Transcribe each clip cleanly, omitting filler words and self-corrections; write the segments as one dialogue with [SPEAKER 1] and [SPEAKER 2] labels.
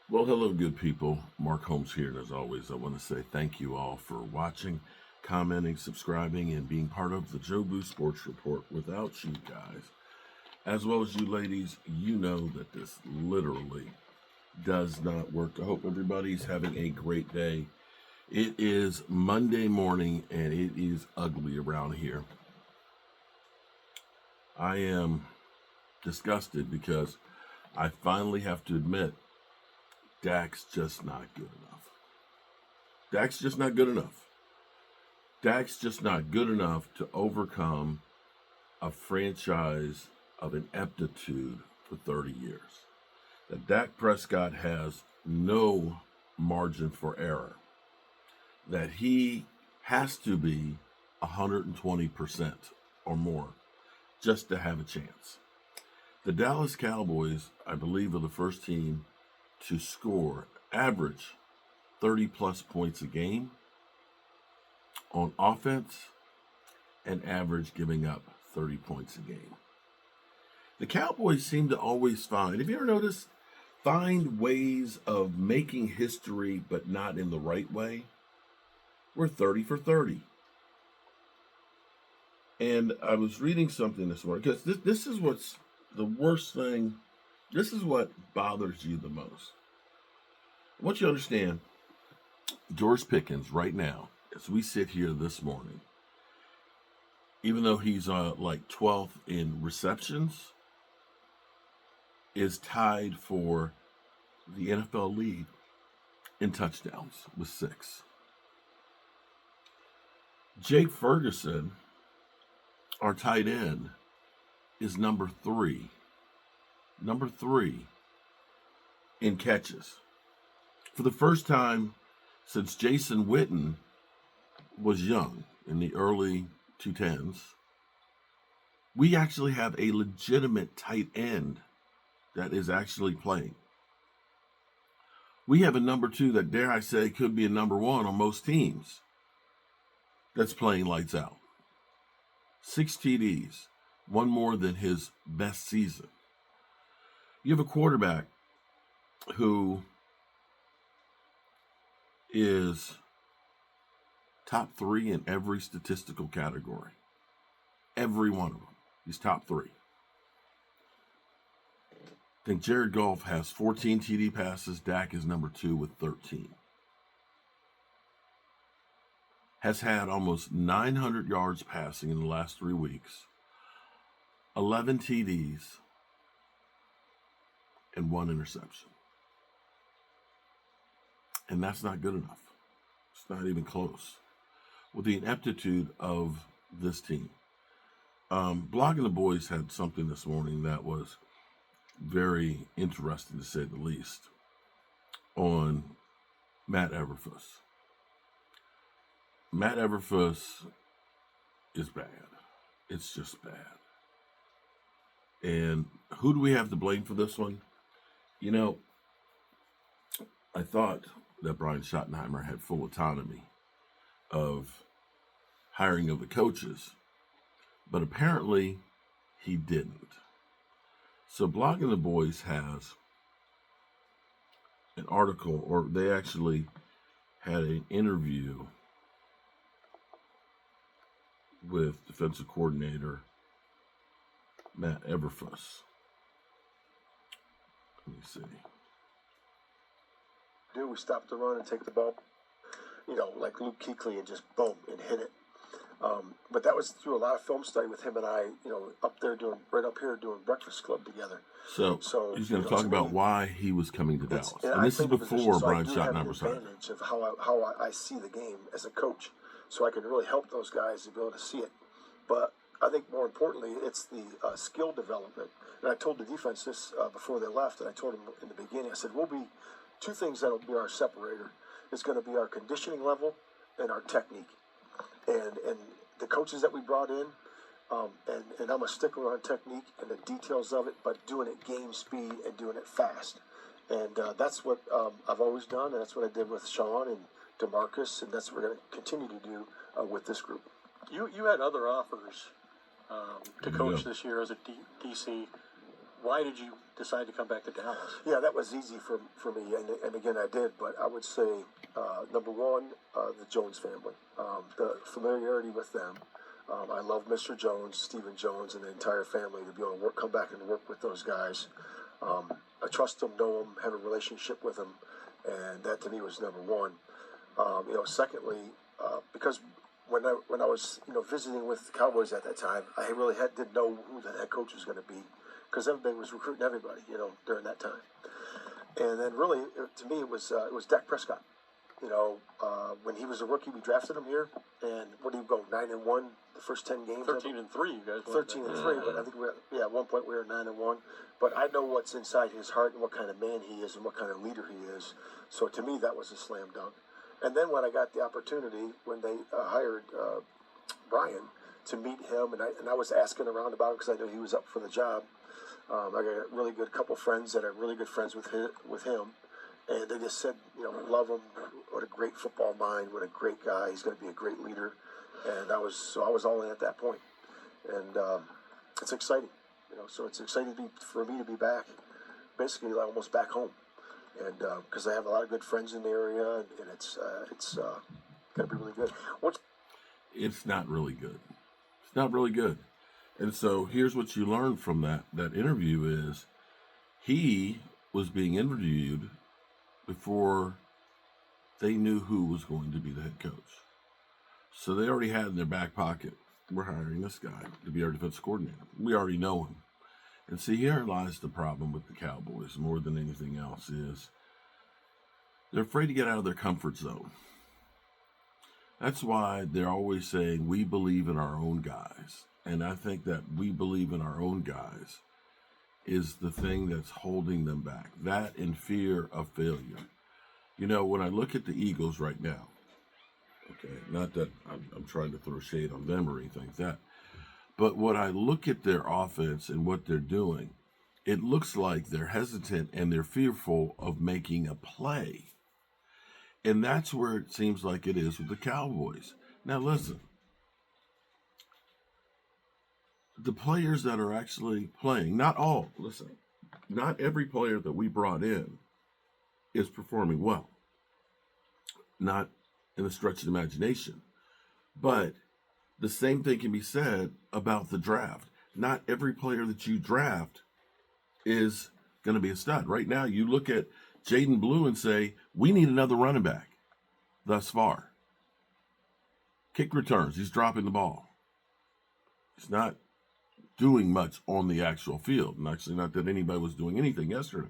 [SPEAKER 1] Well, hello, good people. Mark Holmes here, and as always, I want to say thank you all for watching, commenting, subscribing, and being part of the Joe Boo Sports Report. Without you guys, as well as you ladies, you know that this literally does not work. I hope everybody's having a great day. It is Monday morning, and it is ugly around here. I am disgusted because I finally have to admit Dak's just not good enough. Dak's just not good enough. Dak's just not good enough to overcome a franchise of ineptitude for 30 years. That Dak Prescott has no margin for error. That he has to be 120% or more just to have a chance. The Dallas Cowboys, I believe, are the first team to score average 30 plus points a game on offense and average giving up 30 points a game. The Cowboys seem to always have you ever noticed, find ways of making history but not in the right way? We're 30 for 30. And I was reading something this morning because this is what's the worst thing. This is what bothers you the most. I want you to understand, George Pickens right now, as we sit here this morning, even though he's like 12th in receptions, is tied for the NFL lead in touchdowns with 6. Jake Ferguson, our tight end, is number 3 in catches. For the first time since Jason Witten was young in the early 2010s, we actually have a legitimate tight end that is actually playing. We have a number 2 that, dare I say, could be a number 1 on most teams that's playing lights out. 6 TDs, one more than his best season. You have a quarterback who is top 3 in every statistical category. Every one of them. He's top 3. I think Jared Goff has 14 TD passes. Dak is number 2 with 13. Has had almost 900 yards passing in the last 3 weeks. 11 TDs and 1 interception. And that's not good enough. It's not even close. With the ineptitude of this team. Blogging the Boys had something this morning that was very interesting, to say the least, on Matt Everfuss. Matt Everfuss is bad. It's just bad. And who do we have to blame for this one? You know, I thought that Brian Schottenheimer had full autonomy of hiring of the coaches, but apparently he didn't. So Blogging the Boys has an article, or they actually had an interview with defensive coordinator Matt Everfuss. Let me see.
[SPEAKER 2] We stopped the run and take the ball, like Luke Kuechly, and just boom and hit it. But that was through a lot of film study with him and I, up here doing Breakfast Club together.
[SPEAKER 1] So he's going to talk about why he was coming to Dallas. And this is before Brian Schottenheimer was hired.
[SPEAKER 2] Advantage of how I see the game as a coach, so I can really help those guys to be able to see it. But I think more importantly, it's the skill development. And I told the defense this before they left, and I told them in the beginning, I said, we'll be 2 things that'll be our separator. It's going to be our conditioning level and our technique. And the coaches that we brought in, and I'm a stickler on technique and the details of it, but doing it game speed and doing it fast. And that's what I've always done, and that's what I did with Sean and DeMarcus, and that's what we're going to continue to do with this group.
[SPEAKER 3] You had other offers to coach this year as a DC. Why did you decide to come back to Dallas?
[SPEAKER 2] Yeah, that was easy for me, and again I did. But I would say number one, the Jones family, the familiarity with them. I love Mr. Jones, Stephen Jones, and the entire family to be able to come back and work with those guys. I trust them, know them, have a relationship with them, and that to me was number one. Secondly, because when I was visiting with the Cowboys at that time, I really didn't know who the head coach was going to be, because everybody was recruiting everybody during that time. And then really, to me, it was Dak Prescott. When he was a rookie, we drafted him here, and what did he go 9-1 the first 10 games?
[SPEAKER 3] 13-3, you guys.
[SPEAKER 2] 13-3, but I think at one point we were 9-1. But I know what's inside his heart and what kind of man he is and what kind of leader he is. So to me, that was a slam dunk. And then when I got the opportunity, when they hired Brian to meet him, and I was asking around about him because I knew he was up for the job. I got a really good couple friends that are really good friends with him. And they just said, love him. What a great football mind. What a great guy. He's going to be a great leader. And I was all in at that point. And it's exciting. So it's exciting for me to be back, basically almost back home. And because I have a lot of good friends in the area, and it's going to be really good.
[SPEAKER 1] It's not really good. It's not really good. And so here's what you learn from that interview is he was being interviewed before they knew who was going to be the head coach. So they already had in their back pocket, we're hiring this guy to be our defensive coordinator. We already know him. And see, here lies the problem with the Cowboys more than anything else is they're afraid to get out of their comfort zone. That's why they're always saying, we believe in our own guys. And I think that we believe in our own guys is the thing that's holding them back. That and fear of failure. When I look at the Eagles right now, okay, not that I'm trying to throw shade on them or anything like that, but when I look at their offense and what they're doing, it looks like they're hesitant and they're fearful of making a play. And that's where it seems like it is with the Cowboys. Now listen, the players that are actually playing, not every player that we brought in is performing well. Not in a stretch of the imagination. But the same thing can be said about the draft. Not every player that you draft is going to be a stud. Right now, you look at Jaden Blue and say, we need another running back thus far. Kick returns, he's dropping the ball. He's not doing much on the actual field. And actually, not that anybody was doing anything yesterday.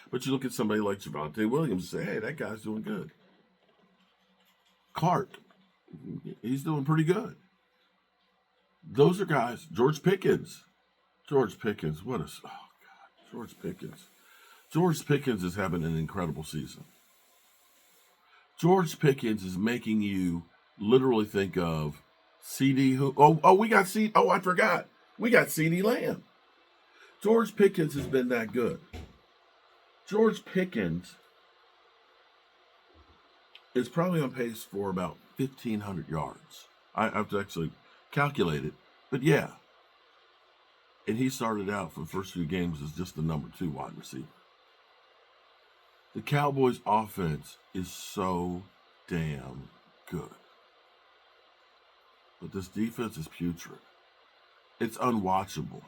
[SPEAKER 1] But you look at somebody like Javonte Williams and say, hey, that guy's doing good. Clark, he's doing pretty good. Those are guys. George Pickens, George Pickens is having an incredible season. George Pickens is making you literally think of CD. I forgot. We got CD Lamb. George Pickens has been that good. George Pickens is probably on pace for about 1,500 yards. I have to actually calculate it, but yeah. And he started out for the first few games as just the number 2 wide receiver. The Cowboys' offense is so damn good. But this defense is putrid. It's unwatchable.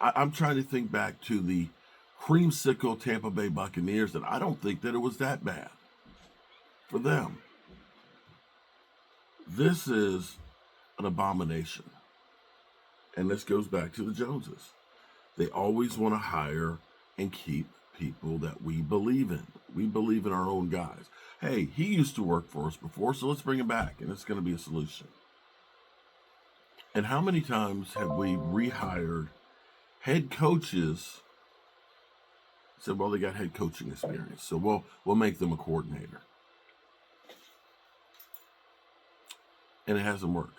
[SPEAKER 1] I'm trying to think back to the creamsicle Tampa Bay Buccaneers, and I don't think that it was that bad for them. This is an abomination. And this goes back to the Joneses. They always want to hire and keep people that we believe in. We believe in our own guys. Hey, he used to work for us before, so let's bring him back, and it's going to be a solution. And how many times have we rehired head coaches? Said, well, they got head coaching experience, so we'll make them a coordinator. And it hasn't worked.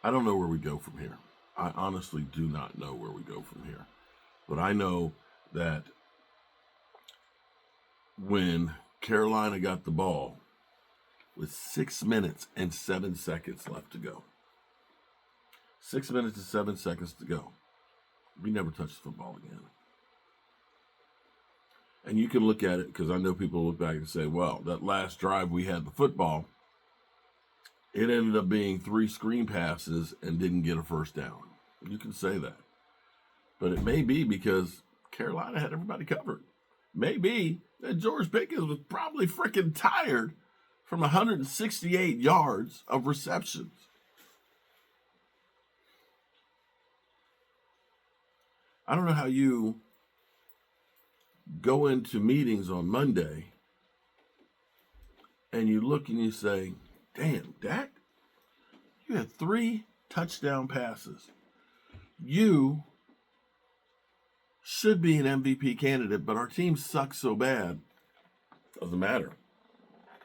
[SPEAKER 1] I don't know where we go from here. I honestly do not know where we go from here. But I know that when Carolina got the ball with 6 minutes and 7 seconds left to go, 6 minutes and 7 seconds to go. We never touched the football again. And you can look at it, because I know people look back and say, well, that last drive we had the football, it ended up being 3 screen passes and didn't get a first down. You can say that. But it may be because Carolina had everybody covered. Maybe that George Pickens was probably freaking tired from 168 yards of receptions. I don't know how you go into meetings on Monday and you look and you say, damn, Dak, you had 3 touchdown passes. You should be an MVP candidate, but our team sucks so bad. Doesn't matter.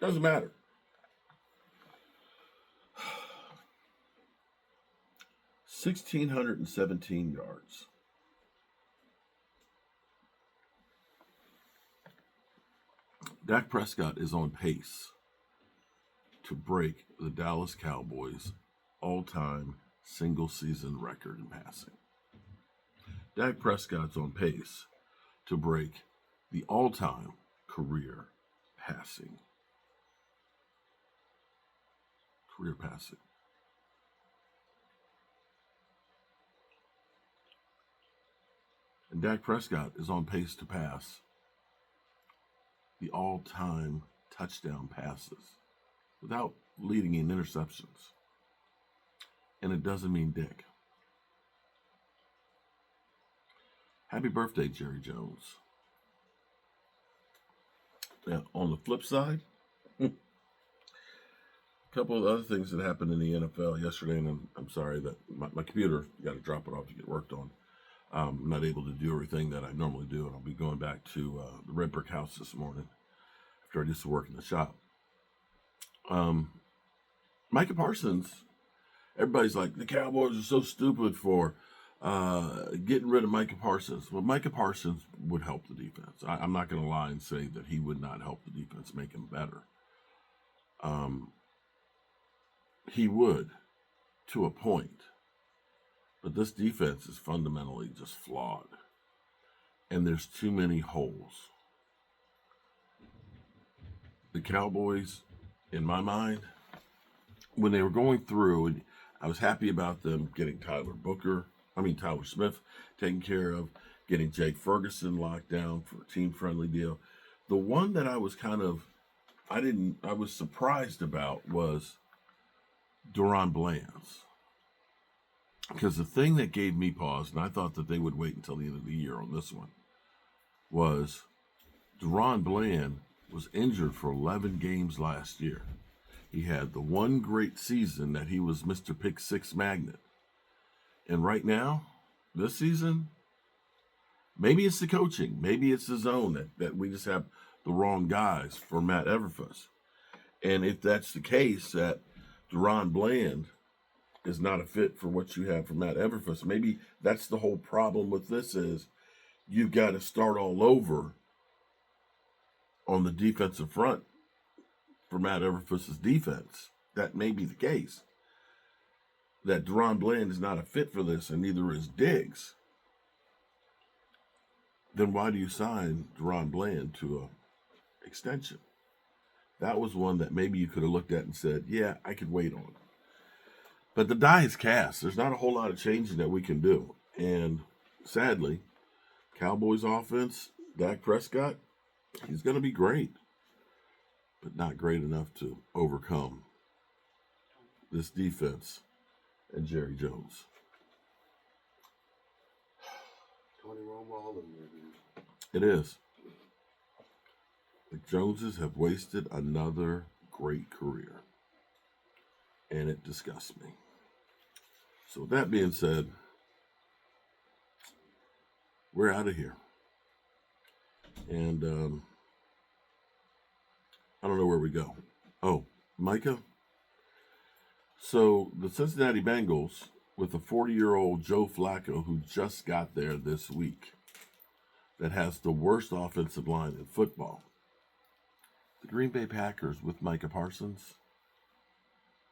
[SPEAKER 1] Doesn't matter. $1,617 yards. Dak Prescott is on pace to break the Dallas Cowboys' all-time single-season record in passing. Dak Prescott's on pace to break the all-time career passing. And Dak Prescott is on pace to pass the all-time touchdown passes without leading in interceptions. And it doesn't mean dick. Happy birthday, Jerry Jones. Now, on the flip side, a couple of other things that happened in the NFL yesterday, and I'm sorry that my computer, got to drop it off to get worked on. I'm not able to do everything that I normally do, and I'll be going back to the Red Brick House this morning after I used to work in the shop. Micah Parsons, everybody's like, the Cowboys are so stupid for getting rid of Micah Parsons. Well, Micah Parsons would help the defense. I'm not going to lie and say that he would not help the defense make him better. He would, to a point. But this defense is fundamentally just flawed. And there's too many holes. The Cowboys, in my mind, when they were going through, and I was happy about them getting Tyler Smith taken care of, getting Jake Ferguson locked down for a team-friendly deal. The one that I was I was surprised about was Duron Bland's. Because the thing that gave me pause, and I thought that they would wait until the end of the year on this one, was Duron Bland was injured for 11 games last year. He had the one great season that he was Mr. Pick Six Magnet. And right now, this season, maybe it's the coaching. Maybe it's the zone that we just have the wrong guys for Matt Everfuss. And if that's the case, that Duron Bland is not a fit for what you have for Matt Everfuss, maybe that's the whole problem with this is you've got to start all over on the defensive front for Matt Everfuss's defense. That may be the case. That Duron Bland is not a fit for this, and neither is Diggs. Then why do you sign Duron Bland to an extension? That was one that maybe you could have looked at and said, yeah, I could wait on. But the die is cast. There's not a whole lot of changing that we can do. And sadly, Cowboys offense, Dak Prescott, he's going to be great, but not great enough to overcome this defense and Jerry Jones.
[SPEAKER 4] Tony Romo all of them, dude.
[SPEAKER 1] It is. The Joneses have wasted another great career, and it disgusts me. So with that being said, we're out of here. And I don't know where we go. Oh, Micah? So the Cincinnati Bengals, with a 40-year-old Joe Flacco who just got there this week, that has the worst offensive line in football. The Green Bay Packers with Micah Parsons,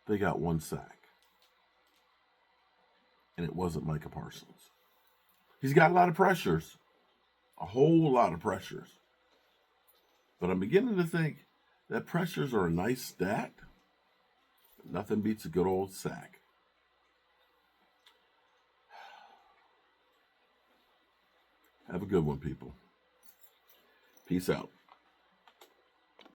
[SPEAKER 1] they got 1 sack. and it wasn't Micah Parsons. He's got a lot of pressures, a whole lot of pressures. But I'm beginning to think that pressures are a nice stat, but nothing beats a good old sack. Have a good one, people. Peace out.